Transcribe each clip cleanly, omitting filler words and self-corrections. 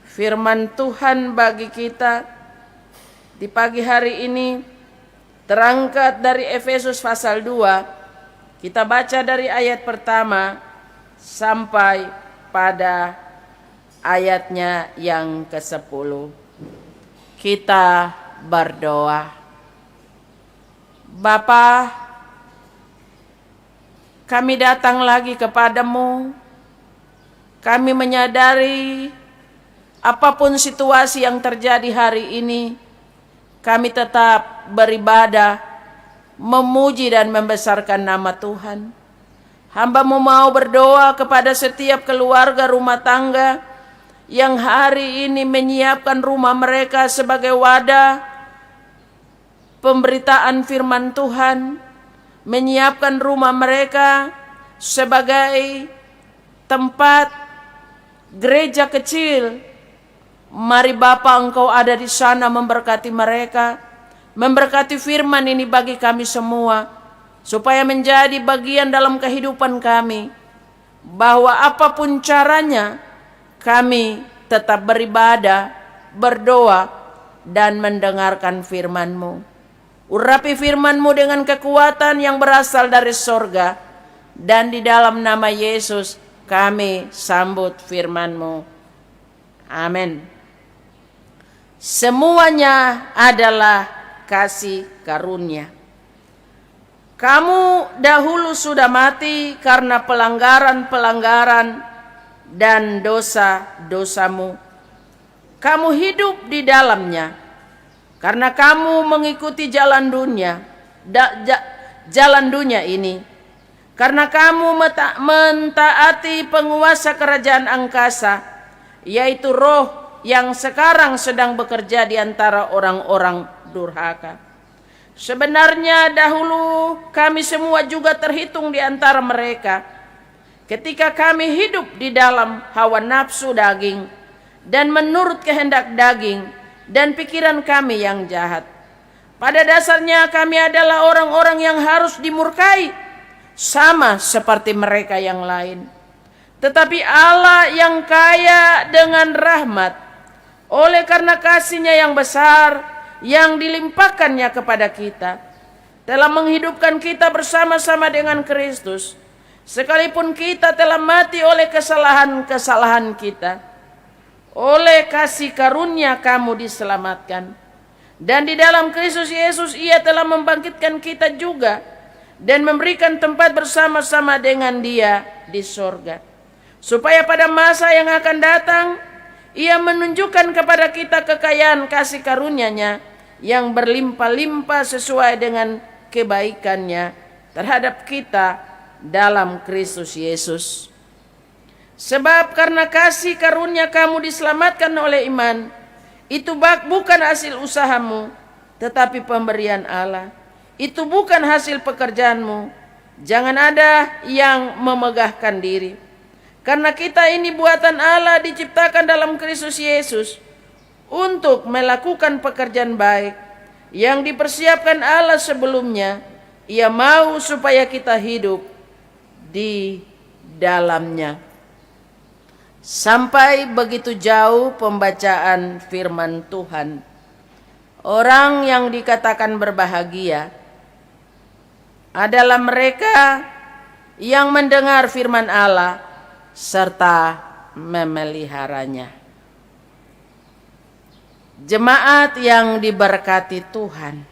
Firman Tuhan bagi kita di pagi hari ini terangkat dari Efesus pasal 2. Kita baca dari ayat pertama sampai pada ayatnya yang ke-10. Kita berdoa. Bapa, kami datang lagi kepadamu. Kami menyadari apapun situasi yang terjadi hari ini, kami tetap beribadah, memuji dan membesarkan nama Tuhan. Hamba-Mu mau berdoa kepada setiap keluarga rumah tangga yang hari ini menyiapkan rumah mereka sebagai wadah pemberitaan firman Tuhan, menyiapkan rumah mereka sebagai tempat gereja kecil. Mari Bapa, Engkau ada di sana memberkati mereka, memberkati firman ini bagi kami semua, supaya menjadi bagian dalam kehidupan kami, bahwa apapun caranya kami tetap beribadah, berdoa, dan mendengarkan firman-Mu. Urapi firman-Mu dengan kekuatan yang berasal dari sorga, dan di dalam nama Yesus kami sambut firman-Mu. Amin. Semuanya adalah kasih karunia. Kamu dahulu sudah mati karena pelanggaran-pelanggaran dan dosa-dosamu. Kamu hidup di dalamnya karena kamu mengikuti jalan dunia ini. Karena kamu mentaati penguasa kerajaan angkasa, yaitu roh yang sekarang sedang bekerja di antara orang-orang durhaka. Sebenarnya dahulu kami semua juga terhitung di antara mereka, ketika kami hidup di dalam hawa nafsu daging dan menurut kehendak daging dan pikiran kami yang jahat. Pada dasarnya kami adalah orang-orang yang harus dimurkai, sama seperti mereka yang lain. Tetapi Allah yang kaya dengan rahmat, oleh karena kasih-Nya yang besar yang dilimpahkannya kepada kita, telah menghidupkan kita bersama-sama dengan Kristus, sekalipun kita telah mati oleh kesalahan-kesalahan kita. Oleh kasih karunia kamu diselamatkan, dan di dalam Kristus Yesus Ia telah membangkitkan kita juga dan memberikan tempat bersama-sama dengan Dia di sorga, supaya pada masa yang akan datang Ia menunjukkan kepada kita kekayaan kasih karunia-Nya yang berlimpah-limpah sesuai dengan kebaikan-Nya terhadap kita dalam Kristus Yesus. Sebab karena kasih karunia kamu diselamatkan oleh iman, itu bukan hasil usahamu, tetapi pemberian Allah. Itu bukan hasil pekerjaanmu. Jangan ada yang memegahkan diri. Karena kita ini buatan Allah, diciptakan dalam Kristus Yesus untuk melakukan pekerjaan baik yang dipersiapkan Allah sebelumnya. Ia mau supaya kita hidup di dalamnya. Sampai begitu jauh pembacaan firman Tuhan. Orang yang dikatakan berbahagia adalah mereka yang mendengar firman Allah serta memeliharanya. Jemaat yang diberkati Tuhan,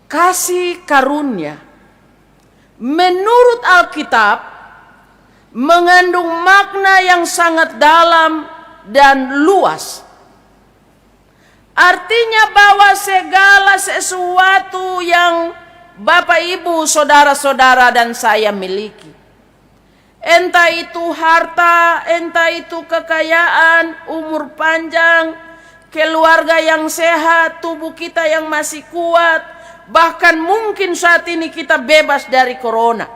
kasih karunia menurut Alkitab mengandung makna yang sangat dalam dan luas. Artinya bahwa segala sesuatu yang Bapak, Ibu, saudara-saudara dan saya miliki, entah itu harta, entah itu kekayaan, umur panjang, keluarga yang sehat, tubuh kita yang masih kuat, bahkan mungkin saat ini kita bebas dari corona,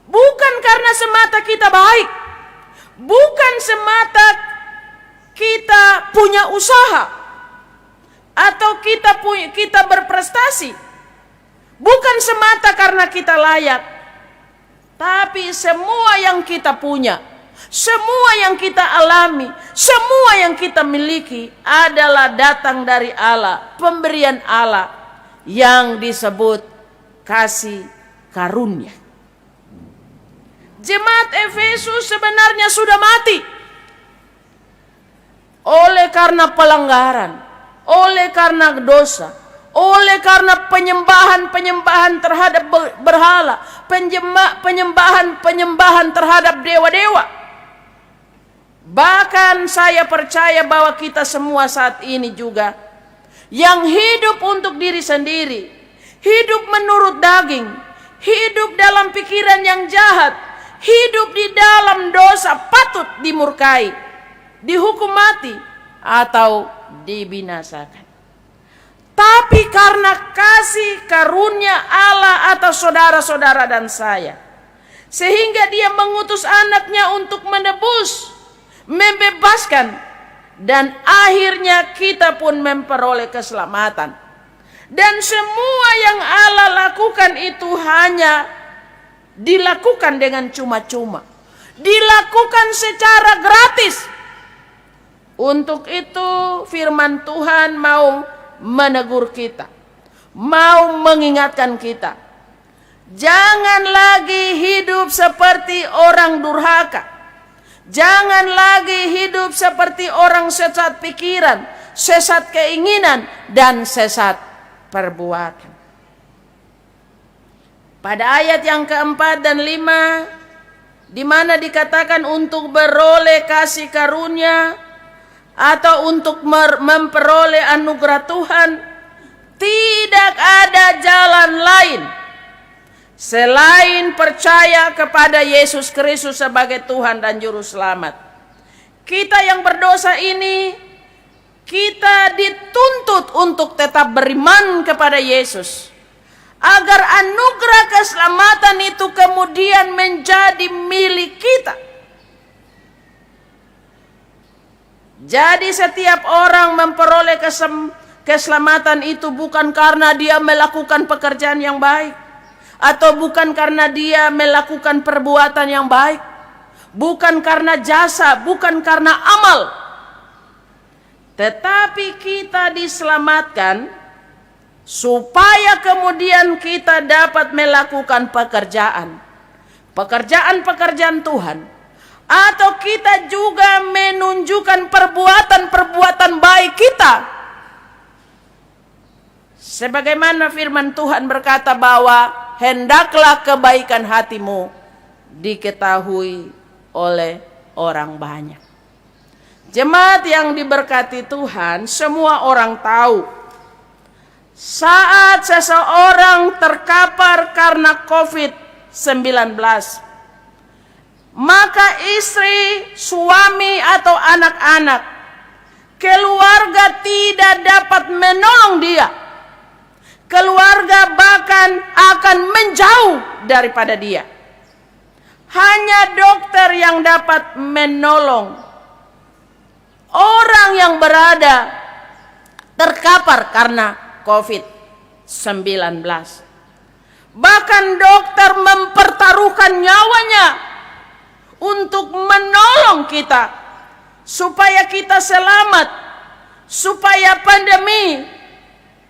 bukan karena semata kita baik, bukan semata kita punya usaha atau kita berprestasi, bukan semata karena kita layak, tapi semua yang kita punya semua yang kita alami, semua yang kita miliki adalah datang dari Allah, pemberian Allah yang disebut kasih karunia. Jemaat Efesus sebenarnya sudah mati oleh karena pelanggaran, oleh karena dosa, oleh karena penyembahan terhadap berhala, penyembahan terhadap dewa-dewa. Bahkan saya percaya bahwa kita semua saat ini juga yang hidup untuk diri sendiri, hidup menurut daging, hidup dalam pikiran yang jahat, hidup di dalam dosa patut dimurkai, dihukum mati, atau dibinasakan. Tapi karena kasih karunia Allah atas saudara-saudara dan saya, sehingga Dia mengutus anaknya untuk menebus, membebaskan, dan akhirnya kita pun memperoleh keselamatan. Dan semua yang Allah lakukan itu hanya dilakukan dengan cuma-cuma, dilakukan secara gratis. Untuk itu firman Tuhan mau menegur kita, mau mengingatkan kita, jangan lagi hidup seperti orang durhaka, jangan lagi hidup seperti orang sesat pikiran, sesat keinginan, dan sesat perbuatan. Pada ayat yang keempat dan 5, di mana dikatakan untuk beroleh kasih karunia atau untuk memperoleh anugerah Tuhan, tidak ada jalan lain selain percaya kepada Yesus Kristus sebagai Tuhan dan Juru Selamat. Kita yang berdosa ini, kita dituntut untuk tetap beriman kepada Yesus, agar anugerah keselamatan itu kemudian menjadi milik kita. Jadi setiap orang memperoleh keselamatan itu bukan karena dia melakukan pekerjaan yang baik, atau bukan karena dia melakukan perbuatan yang baik, bukan karena jasa, bukan karena amal. Tetapi kita diselamatkan supaya kemudian kita dapat melakukan pekerjaan Tuhan, atau kita juga menunjukkan perbuatan baik kita. Sebagaimana firman Tuhan berkata bahwa hendaklah kebaikan hatimu diketahui oleh orang banyak. Jemaat yang diberkati Tuhan, semua orang tahu saat seseorang terkapar karena COVID-19, maka istri, suami, atau anak-anak, keluarga tidak dapat menolong dia. Keluarga bahkan akan menjauh daripada dia. Hanya dokter yang dapat menolong orang yang berada terkapar karena COVID-19. Bahkan dokter mempertaruhkan nyawanya untuk menolong kita, supaya kita selamat, supaya pandemi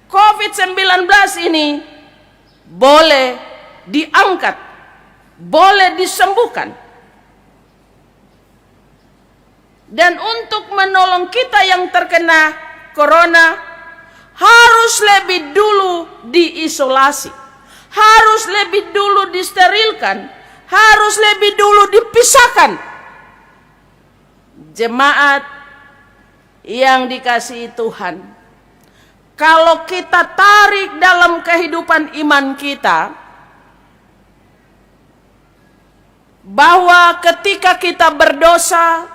COVID-19 ini boleh diangkat, boleh disembuhkan. Dan untuk menolong kita yang terkena corona, harus lebih dulu diisolasi, harus lebih dulu disterilkan, harus lebih dulu dipisahkan. Jemaat yang dikasihi Tuhan, kalau kita tarik dalam kehidupan iman kita, bahwa ketika kita berdosa,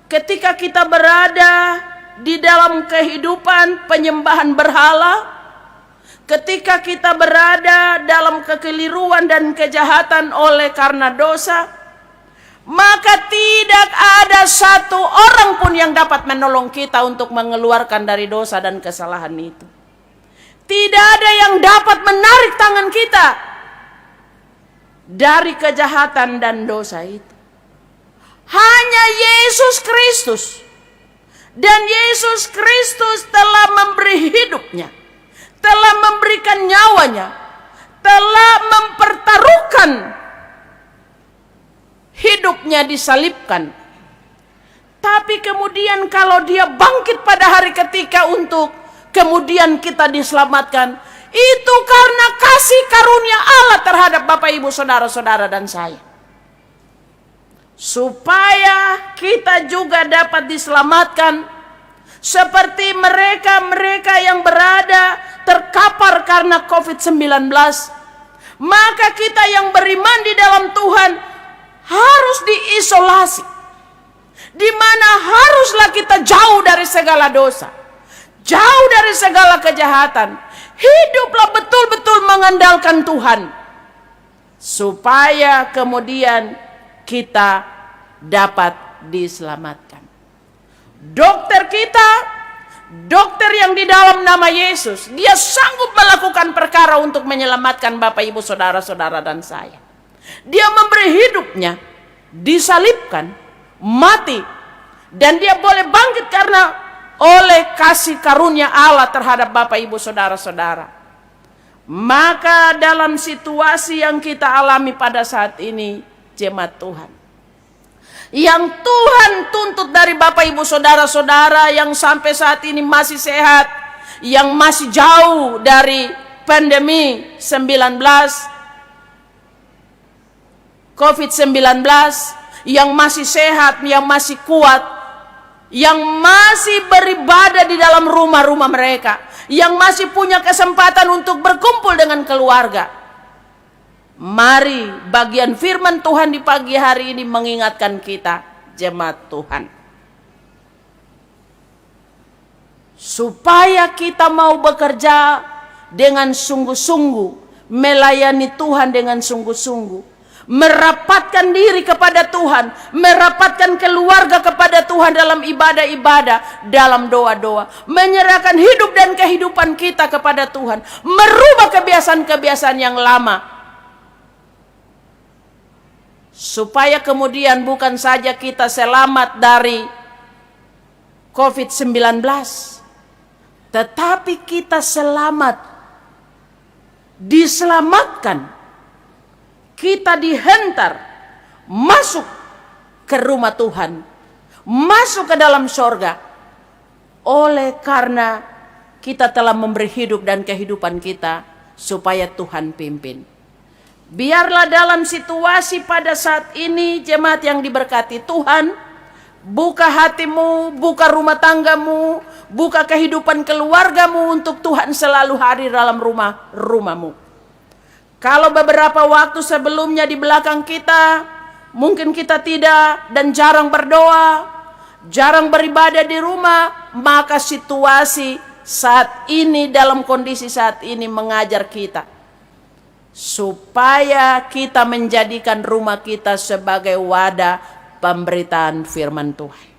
ketika kita berada di dalam kehidupan penyembahan berhala, ketika kita berada dalam kekeliruan dan kejahatan oleh karena dosa, maka tidak ada satu orang pun yang dapat menolong kita untuk mengeluarkan dari dosa dan kesalahan itu. Tidak ada yang dapat menarik tangan kita dari kejahatan dan dosa itu. hanya Yesus Kristus. Dan Yesus Kristus telah memberi hidupnya, telah memberikan nyawanya, telah mempertaruhkan hidupnya disalibkan. Tapi kemudian kalau dia bangkit pada hari ketiga untuk kemudian kita diselamatkan, itu karena kasih karunia Allah terhadap Bapak Ibu Saudara-saudara dan saya. Supaya kita juga dapat diselamatkan seperti mereka-mereka yang berada terkapar karena COVID-19. Maka kita yang beriman di dalam Tuhan harus diisolasi, di mana haruslah kita jauh dari segala dosa, jauh dari segala kejahatan. Hiduplah betul-betul mengandalkan Tuhan, supaya kemudian kita dapat diselamatkan. Dokter kita, dokter yang di dalam nama Yesus, dia sanggup melakukan perkara untuk menyelamatkan Bapak Ibu Saudara-saudara dan saya. Dia memberi hidupnya, disalibkan, mati, dan dia boleh bangkit karena oleh kasih karunia Allah terhadap Bapak Ibu Saudara-saudara. Maka dalam situasi yang kita alami pada saat ini, jemaat Tuhan, yang Tuhan tuntut dari Bapak Ibu Saudara-saudara yang sampai saat ini masih sehat, yang masih jauh dari pandemi 19, COVID-19, yang masih sehat, yang masih kuat, yang masih beribadah di dalam rumah-rumah mereka, yang masih punya kesempatan untuk berkumpul dengan keluarga. Mari bagian firman Tuhan di pagi hari ini mengingatkan kita, jemaat Tuhan, supaya kita mau bekerja dengan sungguh-sungguh, melayani Tuhan dengan sungguh-sungguh, merapatkan diri kepada Tuhan, merapatkan keluarga kepada Tuhan dalam ibadah-ibadah, dalam doa-doa, menyerahkan hidup dan kehidupan kita kepada Tuhan, merubah kebiasaan-kebiasaan yang lama, supaya kemudian bukan saja kita selamat dari COVID-19, tetapi kita selamat, diselamatkan, kita dihantar masuk ke rumah Tuhan, masuk ke dalam sorga, oleh karena kita telah memberi hidup dan kehidupan kita supaya Tuhan pimpin. Biarlah dalam situasi pada saat ini, jemaat yang diberkati Tuhan, buka hatimu, buka rumah tanggamu, buka kehidupan keluargamu untuk Tuhan selalu hadir dalam rumahmu. Kalau beberapa waktu sebelumnya di belakang kita, mungkin kita tidak dan jarang berdoa, jarang beribadah di rumah, maka situasi saat ini, dalam kondisi saat ini mengajar kita supaya kita menjadikan rumah kita sebagai wadah pemberitaan firman Tuhan.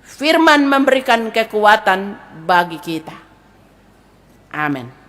Firman memberikan kekuatan bagi kita. Amin.